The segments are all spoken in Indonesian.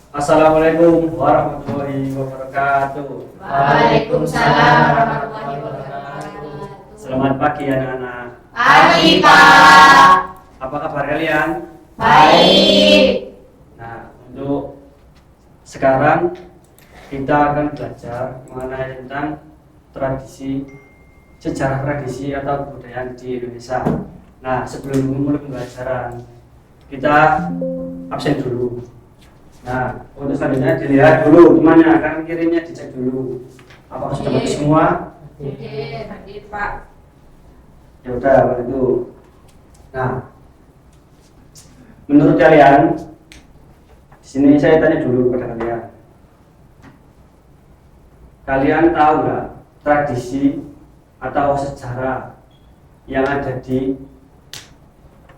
Assalamualaikum warahmatullahi wabarakatuh. Waalaikumsalam warahmatullahi wabarakatuh. Selamat pagi anak-anak. Pagi, Pak. Apa kabar kalian? Baik. Nah, untuk sekarang kita akan belajar mengenai tentang sejarah tradisi atau kebudayaan di Indonesia. Nah, sebelum memulai pembelajaran, kita absen dulu. Nah, untuk selanjutnya dilihat dulu temannya, kanan kirinya dicek dulu. Apakah sudah bagus semua? Hadir, Pak. Ya udah, kalau itu. Nah, menurut kalian, di sini saya tanya dulu kepada kalian. Kalian tahu nggak tradisi atau sejarah yang ada di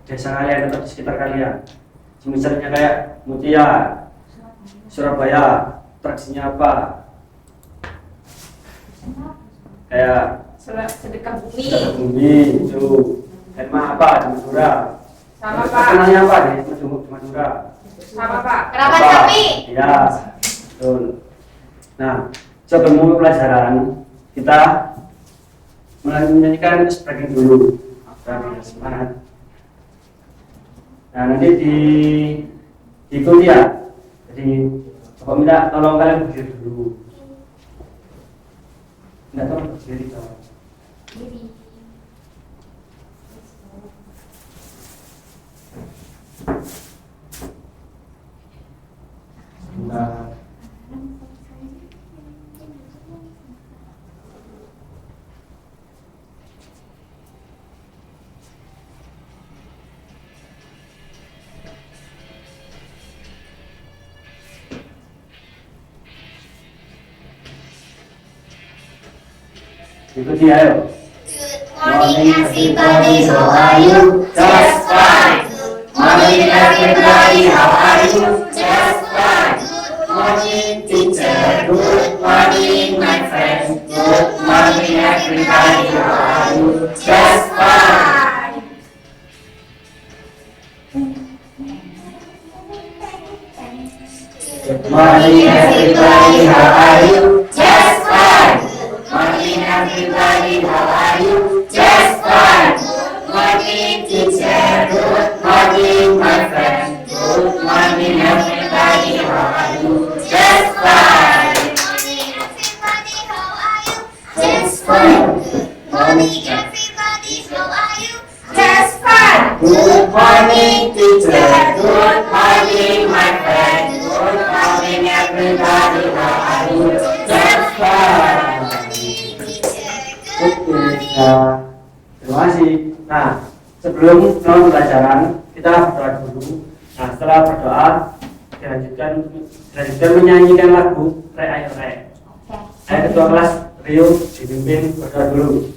desa kalian atau di sekitar kalian? Misalnya kayak Mutia, Surabaya, tradisinya apa? Kayak Sedekah bumi. sedekah bumi itu. Herma apa di Madura? Sama, Pak. Kenalnya apa di Madura? Sama, Pak. Kerabat sapi. Iya, betul. Nah, sebelum mulai pelajaran, kita menyanyikan speaking dulu. Semangat. Nah, nanti diikuti ya. Jadi, Bapak minta tolong kalian berdiri dulu. Minta tolong berdiri dong. Sebentar. Ikuti ayo. Morning everybody, how are you? Just fine. Morning everybody, how are you? Just fine. Good morning teacher, good morning my friends. Good morning everybody, how are you? Just fine. Good morning everybody, how are you? Just fine. Good morning everybody, how are you? Just fine. Good morning teacher, good morning my friend. Good morning everybody, how are you? Just fine. Good morning everybody, how are you? Just fine. Good morning teacher, good morning my friend. Good morning everybody, how are you? Just fine. Oke, ya. Terima kasih. Nah, sebelum mulai pelajaran, kita berdoa dulu. Nah, setelah berdoa, dilanjutkan menyanyikan lagu Re Ayo Re. Ayo ketua kelas Rio dipimpin berdoa dulu.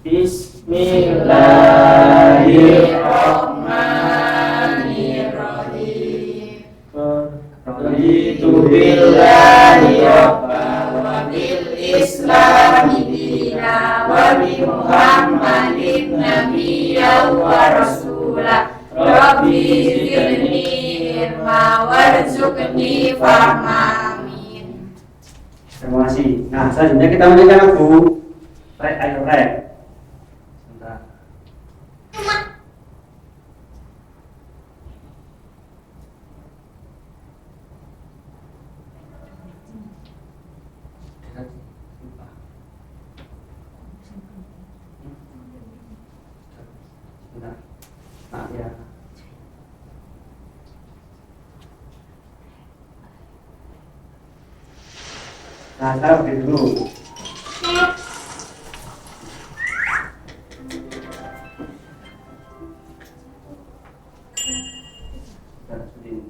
Bismillahirrahmanirrahim. Raditu Billahi rabban wa bil islami dina wa bi Muhammadin nabiyyan wa rasula. Rabbi zidni ilma warzuqni fahma. Amin. Terima kasih. Nah, selanjutnya kita menyanyikan lagu Re Ayo Re. Sebentar. Sebentar. Nah, ya. Nah, sekarang berdiri dulu. Nah, seperti ini.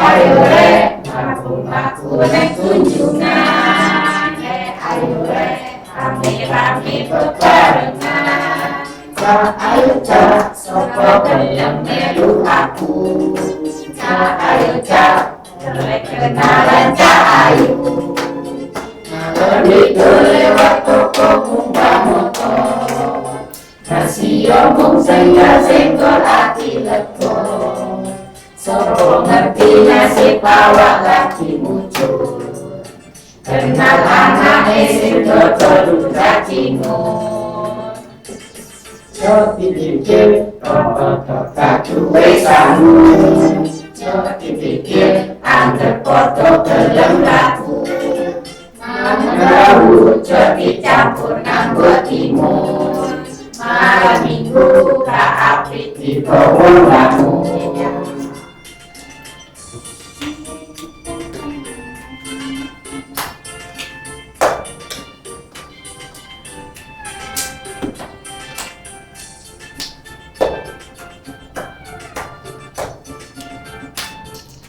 Ayo re, aku naik kunjungan. Ayo rame bebarengan. Ayo cak, sopo gelem melu aku. Ayo cak, jelek kenalan cak ayu. Ngalor itu lewat toko kumbah motor. Kasih omong senggol hati lego. Sopo ngerti nasib awak lagi muncul. Kenal anak sing dodol cacingun. Yo dipikir kok duwe sangu. Yo dipikir anggap foto gelem laku. Mau jadi campur nganggo timun. Malam minggu gak apik di bawah lamu.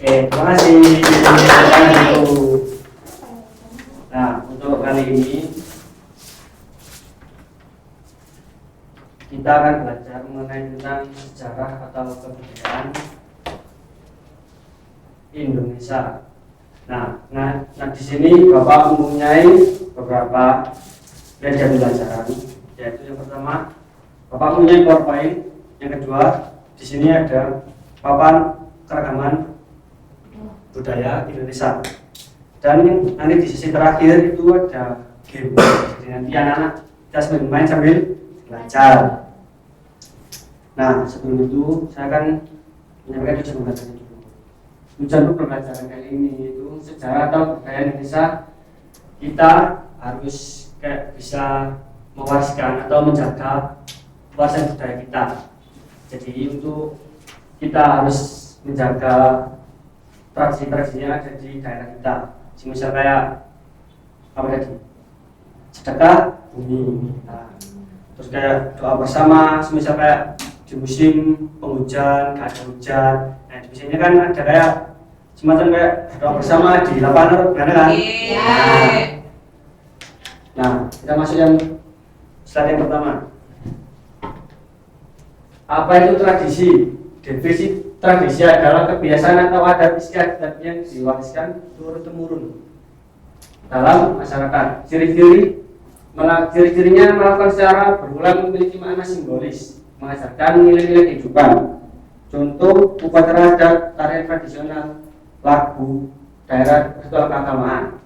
Terima kasih. Nah, untuk kali ini kita akan belajar mengenai tentang sejarah atau kebudayaan Indonesia. Nah, di sini Bapak mempunyai beberapa media pembelajaran, yaitu yang pertama Bapak mempunyai PowerPoint, yang kedua di sini ada papan keragaman budaya Indonesia, dan nanti di sisi terakhir itu ada game. Jadi nanti anak-anak kita sambil main sambil belajar. Nah, sebelum itu saya akan menyampaikan tujuan pembelajaran dulu. Tujuan pembelajaran kali ini itu sejarah atau budaya Indonesia. Kita harus kayak bisa mewariskan atau menjaga warisan budaya kita. Jadi untuk kita harus menjaga tradisi-tradisi yang ada di daerah kita. Misal kayak apa tadi? Sedekah bumi. Nah, terus kayak doa bersama, semisal kayak di musim penghujan, gak ada hujan. Nah, di sini kan ada kayak semacam kayak doa bersama di lapangan, kan? Nah, kita masuk yang slide yang pertama. Apa itu tradisi? Definisi tradisi adalah kebiasaan atau adat istiadat yang diwariskan turun-temurun dalam masyarakat. Ciri-cirinya melakukan secara berulang, memiliki makna simbolis, mengajarkan nilai-nilai kehidupan. Contoh upacara adat, tarian tradisional, lagu, daerah ritual keagamaan.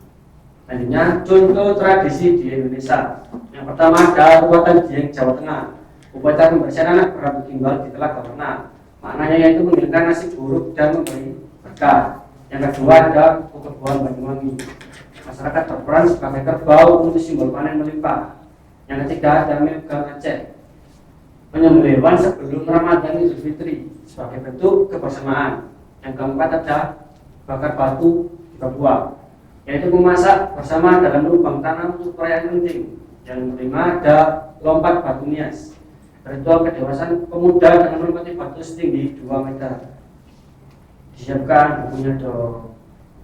Selanjutnya contoh tradisi di Indonesia. Yang pertama ada Ruatan Dieng, Jawa Tengah. Upacara pembersihan anak berambut gimbal di Telaga Warna. Maknanya yaitu menghilangkan nasib buruk dan memberi berkah. Yang kedua ada Kebuan Banyuwangi. Masyarakat berperan sebagai kerbau untuk simbol panen melimpah. Yang ketiga ada Milgang Aceh. Penyembelihan sebelum Ramadan Idul Fitri sebagai bentuk kebersamaan. Yang keempat ada bakar batu di Papua, yaitu memasak bersama dalam lubang tanah untuk perayaan penting. Yang kelima ada lompat batu nias. Ritual kedewasaan pemuda dengan melompati batu setinggi 2 meter. Disiapkan bukunya dong.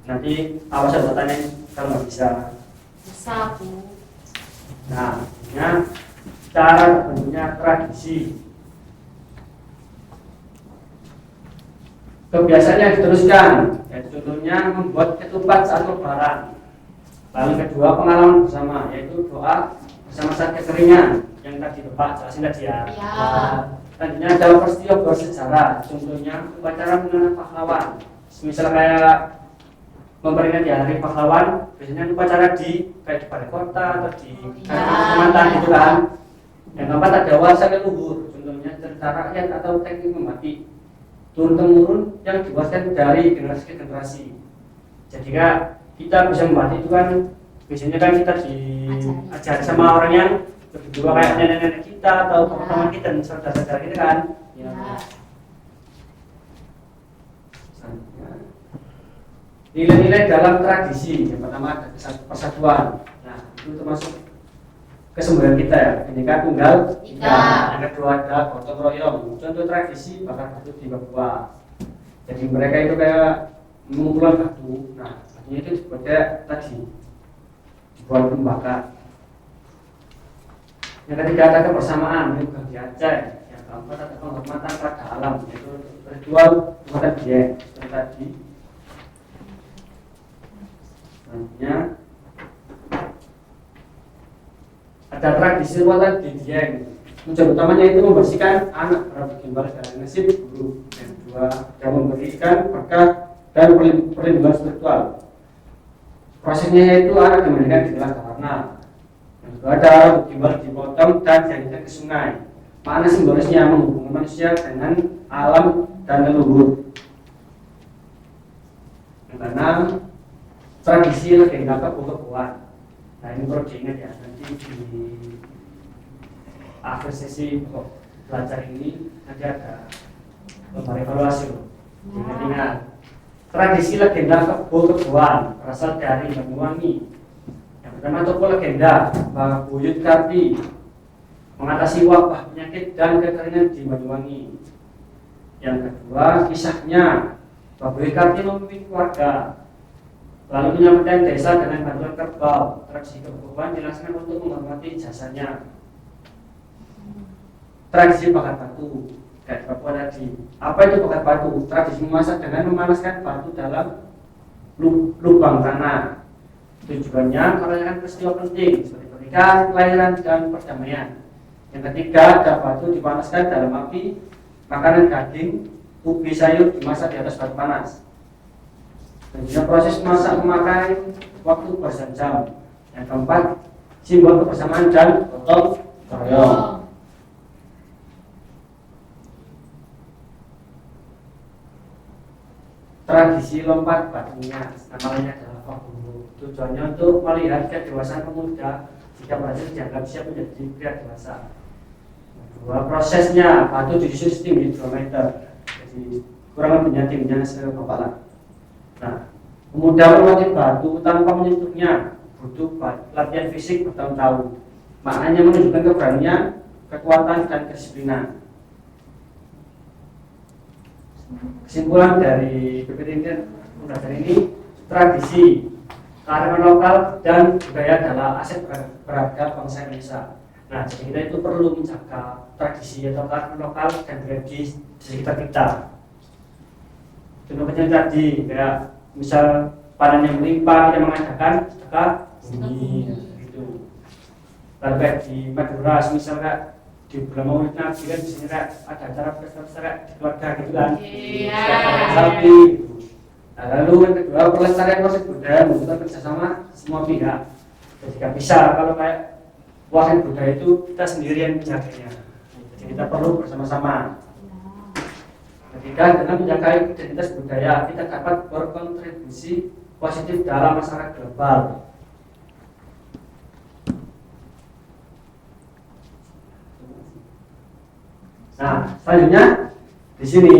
Nanti awas ada tanya kalau nggak bisa. Bisa Bu. Nah, cara bentuknya tradisi. Kebiasaan yang diteruskan, yaitu contohnya membuat ketupat saat lebaran. Lalu kedua pengalaman bersama, yaitu doa bersama saat kekeringan. Yang tadi Bapak jelasin tadi ya. Selanjutnya ada peristiwa bersejarah, contohnya upacara mengenang pahlawan. Misal kayak memperingati hari pahlawan, biasanya upacara di kayak di balai kota atau di kecamatan gitu kan. Yang keempat ada warisan leluhur, contohnya cerita rakyat atau teknik membatik turun temurun yang diwariskan dari generasi ke generasi. Jadi kita bisa membatik itu kan biasanya kan kita diajari sama orang yang berdua kayak nenek-nenek kita atau teman-teman kita dan saudara-saudara kita kan. Ya. Nilai-nilai dalam tradisi, yang pertama ada persatuan. Nah, itu termasuk kesembuhan kita ya, Bhinneka Tunggal Ika. Yang kedua ada gotong royong, contoh tradisi bakar batu di Papua. Jadi mereka itu kayak mengumpulkan batu. Nah, batunya itu seperti tadi dibuat membakar. Yang ketiga ada kebersamaan, ini bukan di Aceh. Yang keempat ada penghormatan pada alam, yaitu ritual penghormatan dieng seperti tadi. Selanjutnya ada tradisi ruatan di dieng. Tujuan utamanya itu membersihkan anak para gimbal dari nasib buruk. Yang kedua, dan memberikan berkah dan perlindungan spiritual. Prosesnya yaitu anak dimandikan di telah karena. Yang kedua, ada gimbal dipotong dan dialirkan ke sungai. Makna simbolisnya menghubungkan manusia dengan alam dan leluhur. Yang keenam, tradisi legenda kebo-keboan. Nah ini perlu diingat ya, nanti di akhir sesi belajar ini nanti ada lembar evaluasi loh. Ingat-ingat, tradisi legenda kebo-keboan berasal dari Banyuwangi. Yang pertama tokoh legenda Mbah Buyut Karti mengatasi wabah penyakit dan kekeringan di Banyuwangi. Yang kedua, kisahnya Mbah Buyut Karti memimpin keluarga lalu menyampaikan desa dengan bantuan kerbau. Tradisi kebo-keboan dilaksanakan untuk menghormati jasanya. Tradisi bakar batu, kayak Papua tadi. Apa itu bakar batu? Tradisi memasak dengan memanaskan batu dalam lubang tanah. Tujuannya merayakan peristiwa penting seperti pernikahan, kelahiran, dan perdamaian. Yang ketiga, ada batu dipanaskan dalam api, makanan daging, ubi sayur dimasak di atas batu panas. Selanjutnya proses masak memakai waktu berjam-jam. Yang keempat, simbol kebersamaan dan gotong royong. Tradisi lompat batunya, namanya adalah Fahulu. Tujuannya untuk melihat kedewasaan pemuda jika berhasil dianggap siap menjadi pria dewasa. Kedua, prosesnya batu disusun setinggi 2 meter, jadi kurang lebihnya tingginya sepapalan. Nah, pemuda melompati batu tanpa menyentuhnya butuh latihan fisik bertahun-tahun. Maknanya menunjukkan keberanian, kekuatan, dan kedisiplinan. Kesimpulan dari PPT ini, tradisi, kearifan lokal, dan budaya adalah aset berharga bangsa Indonesia. Nah, jadi kita itu perlu menjaga tradisi atau kearifan lokal dan budaya di sekitar kita. Contohnya tadi, kayak misal panen yang melimpah, kita mengadakan sedekah bumi, gitu. Lalu kayak di Madura, misal kayak di bulan Maulid Nabi kan biasanya kayak ada acara pesta-pesta di keluarga gitu kan, sapi. Nah, lalu yang kedua, pelestarian warisan budaya membutuhkan kerjasama semua pihak. Jadi nggak bisa kalau kayak warisan budaya itu kita sendirian menjaganya. Jadi kita perlu bersama-sama. Ketiga, dengan menjaga identitas budaya, kita dapat berkontribusi positif dalam masyarakat global. Nah, selanjutnya di sini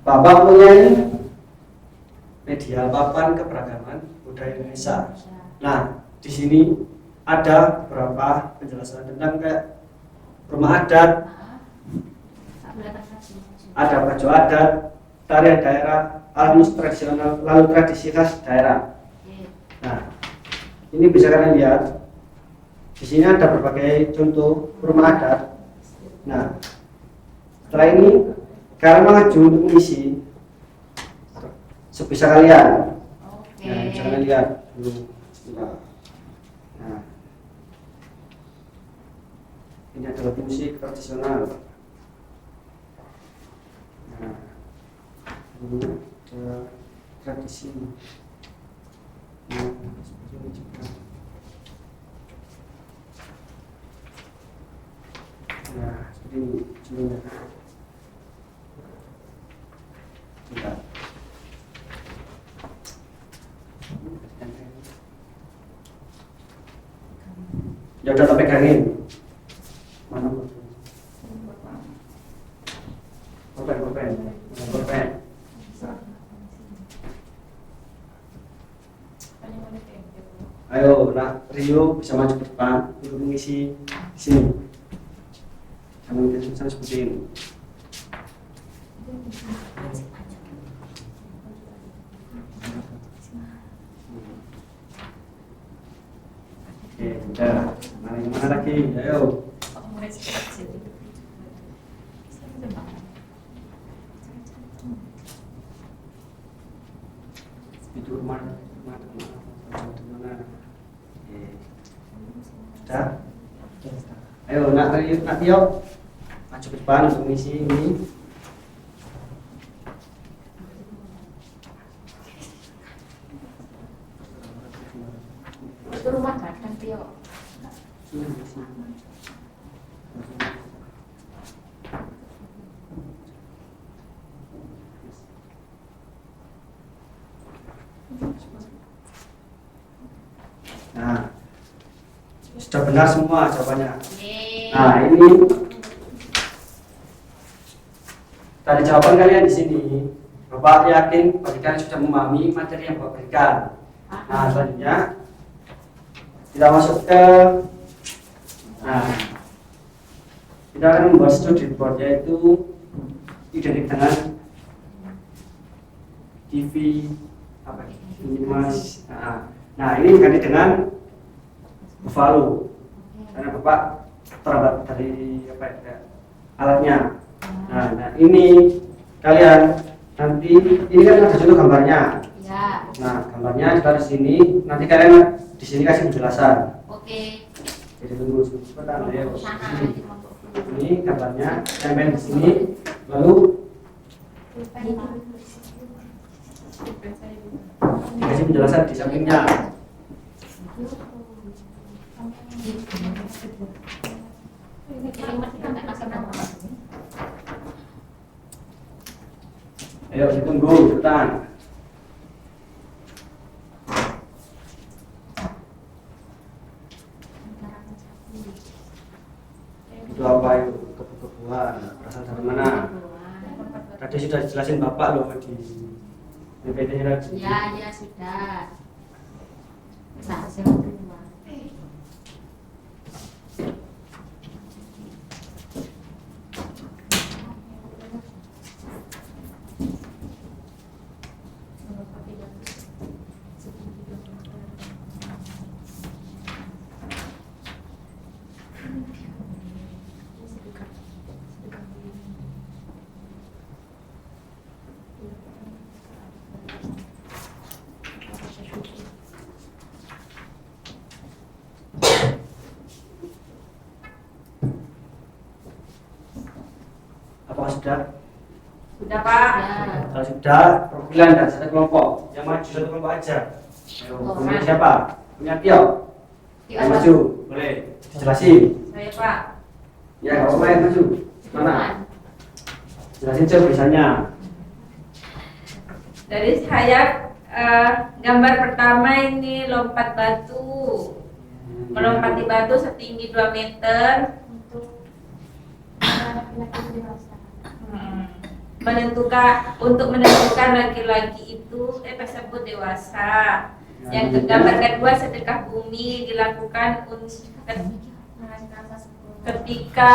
Bapak punya ini media papan keberagaman budaya Indonesia. Nah, di sini ada beberapa penjelasan tentang kayak rumah adat, ada baju adat, tarian daerah, alat musik tradisional, lalu tradisi khas daerah. Nah, ini bisa kalian lihat. Di sini ada berbagai contoh rumah adat. Nah, setelah ini kalian maju untuk mengisi sebisa kalian. Nah, jangan lihat dulu. Nah, ini adalah musik tradisional. Nah, ini ada tradisi. Nah, seperti ini juga. Nah, seperti ini contohnya. Bentar. Ya udah, tak pegangin. Mana botol? Pulpen. Ayo, nak Rio bisa maju ke depan untuk mengisi di sini. Jangan kita seperti ini. Oke, udah. lagi. Ayo. Itu rumah mana? Sudah? Ayo, nak Tio, maju ke depan untuk misi ini. Itu rumah kadang Tio. Nah, sudah benar semua jawabannya. Yeay. Nah, ini tadi jawaban kalian di sini. Bapak yakin bagi kalian sudah memahami materi yang Bapak berikan. Nah, selanjutnya kita masuk ke kita akan membuat studi report, yaitu identik dengan TV apa ini mas. Nah, ini ganti dengan Buffalo karena Bapak terlambat dari apa ya, alatnya. Nah, ini kalian nanti ini kan ada contoh gambarnya. Ya. Nah, gambarnya kita di sini. Nanti kalian di sini kasih penjelasan. Oke. Jadi tunggu sebentar ya. Sana nanti masuk dulu. Ini gambarnya tempel di sini. Lalu kasih penjelasan di sampingnya. Ayo ditunggu cepetan. Itu apa itu? Kebun-kebunan. Berasal dari mana? Tadi sudah dijelasin Bapak loh di PPT tadi. Ya sudah. Nah, saya mau keluar. Apakah sudah? Sudah Pak. Ya. Kalau sudah, perwakilan dan satu kelompok. Yang maju satu kelompok aja. Ayo, punya siapa? Punya Tio. Yang maju, boleh dijelasin. Saya Pak. Ya, kalau main maju. Mana? Jelasin coba tulisannya. Dari saya gambar pertama ini lompat batu. Melompati batu setinggi 2 meter. Untuk menentukan laki-laki itu tersebut dewasa. Yang gambar kedua sedekah bumi dilakukan ketika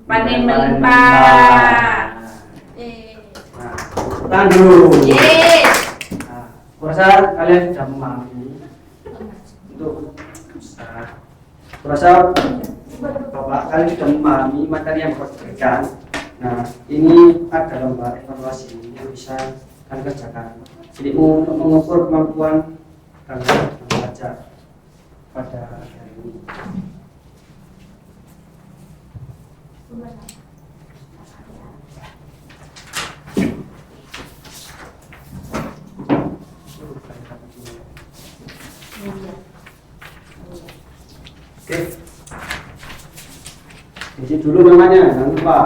panen melimpah. Tahan dulu. Yeay. Nah, kurasa kalian sudah memahami untuk kurasa Bapak kalian sudah memahami materi yang Bapak berikan. Nah, ini ada lembar evaluasi yang bisa kalian kerjakan. Jadi untuk mengukur kemampuan kalian belajar pada hari ini. Oke. Isi dulu namanya, jangan lupa.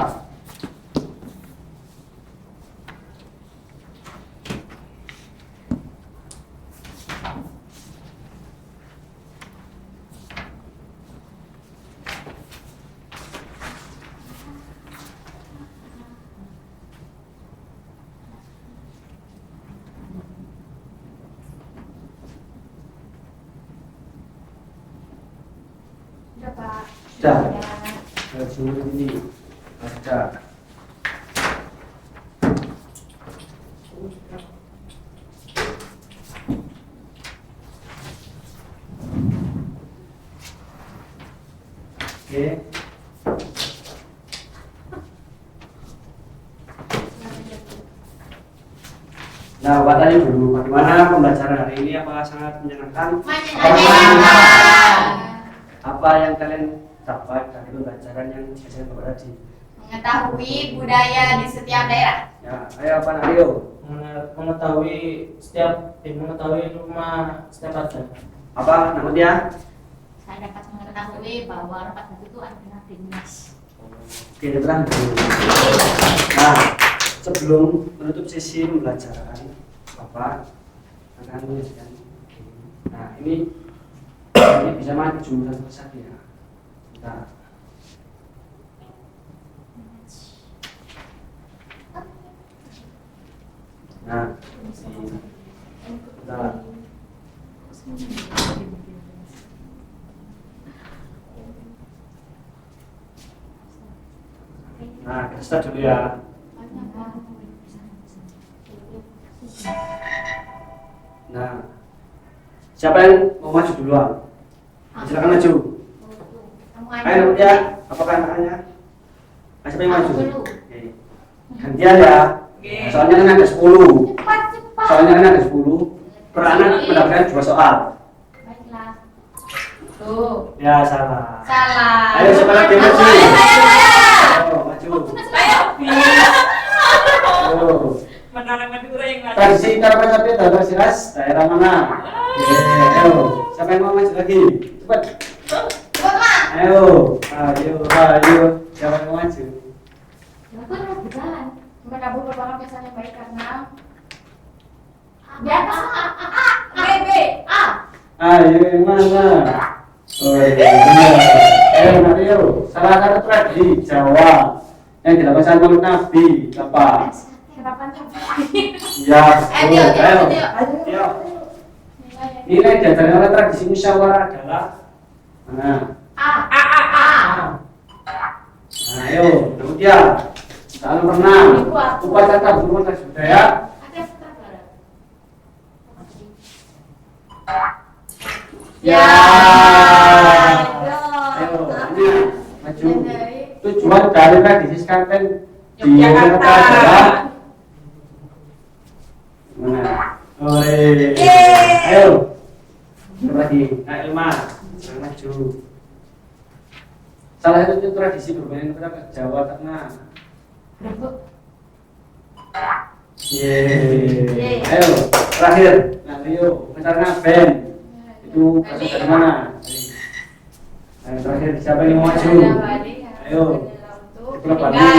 Sudah Pak. Sudah. Seluruh ini baca. Oke. Nah, Bapak tanya dulu, bagaimana pembelajaran hari ini? Apakah sangat menyenangkan? Menyenangkan. Apa yang kalian dapat dari pembelajaran yang diajarkan Bapak tadi? Mengetahui budaya di setiap daerah. Ya, ayo apa Ayo? mengetahui rumah setiap ada. Apa namanya? Saya dapat mengetahui bahwa Rapat itu adalah dinas. Oke, terang dulu. Nah, sebelum menutup sesi pembelajaran, Bapak akan menyajikan. Nah, ini bisa maju satu persatu ya. Nah, bentar. Nah, kita start dulu ya. Nah, siapa yang mau maju duluan? Silakan maju. Ayo ya, apakah anaknya? Siapa yang maju? Oke. Gantian ya. Soalnya kan ada 10. Soalnya kan ada 10. Per anak mendapatkan 2 soal. Baiklah. Tuh. Ya, salah. Salah. Ayo siapa lagi yang maju? Ayo, maju. Ayo. Menara Madura yang maju. Tradisi Karapan Sapi daerah Siras, daerah mana? Oke, ayo. Siapa yang mau maju lagi? Cepat. Cepat, Mak. Ayo. Siapa yang mau maju? Aku harus berjalan. Mereka merupakan kesan yang baik karena di atas A, B, A. Ayo, yang mana? Oh, benar. Ayo, Mario. Salah satu tradisi Jawa yang dilakukan oleh Nabi apa? Kenapa nih? Ya, Ayo. Ayo. Nilai diajarkan oleh tradisi musyawarah adalah mana? A. Nah, ayo, kemudian dalam renang, upacara tabungan dan budaya. Ya. Ayo, ini maju. Tujuan dari tradisi skanten di Yogyakarta adalah mana? Ayo. Lagi, Kak Ilma, maju. Salah satu tradisi bermain petak Jawa Tengah. Yeay. Ayo, terakhir. Nah, Rio, pencarian band. Itu berasal dari mana? Ayo, terakhir siapa yang mau maju? Ayo. Itulah Bandi.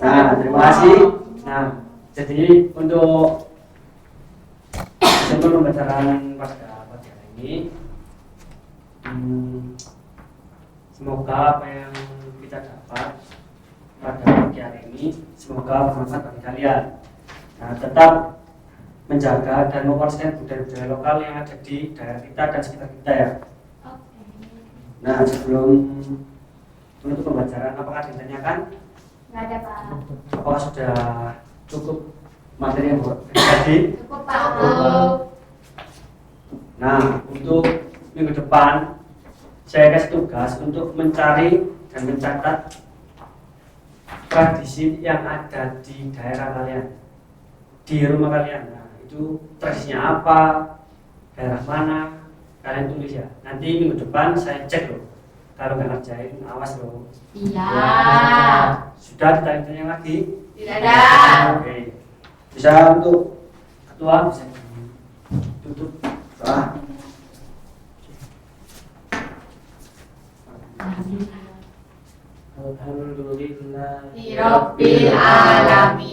Nah, terima kasih. Nah, jadi untuk sebelum pembelajaran pada pagi hari ini, semoga apa yang kita dapat pada pagi hari ini semoga bermanfaat bagi kalian. Nah, tetap menjaga dan memperhatikan budaya-budaya lokal yang ada di daerah kita dan sekitar kita ya. Nah, sebelum menutup pembelajaran, apakah ada yang ditanyakan? Nggak ada, Pak. Apakah sudah cukup materi yang tadi? Cukup, Pak. Nah, untuk minggu depan saya kasih tugas untuk mencari dan mencatat tradisi yang ada di daerah kalian, di rumah kalian. Nah, itu tradisinya apa, daerah mana, kalian tulis ya. Nanti minggu depan saya cek loh. Kalau nggak ngerjain, awas loh. Iya. Sudah ditanya lagi? Tidak ada. Oke. Bisa untuk ketua bisa tutup. Alhamdulillah Rabbil alamin.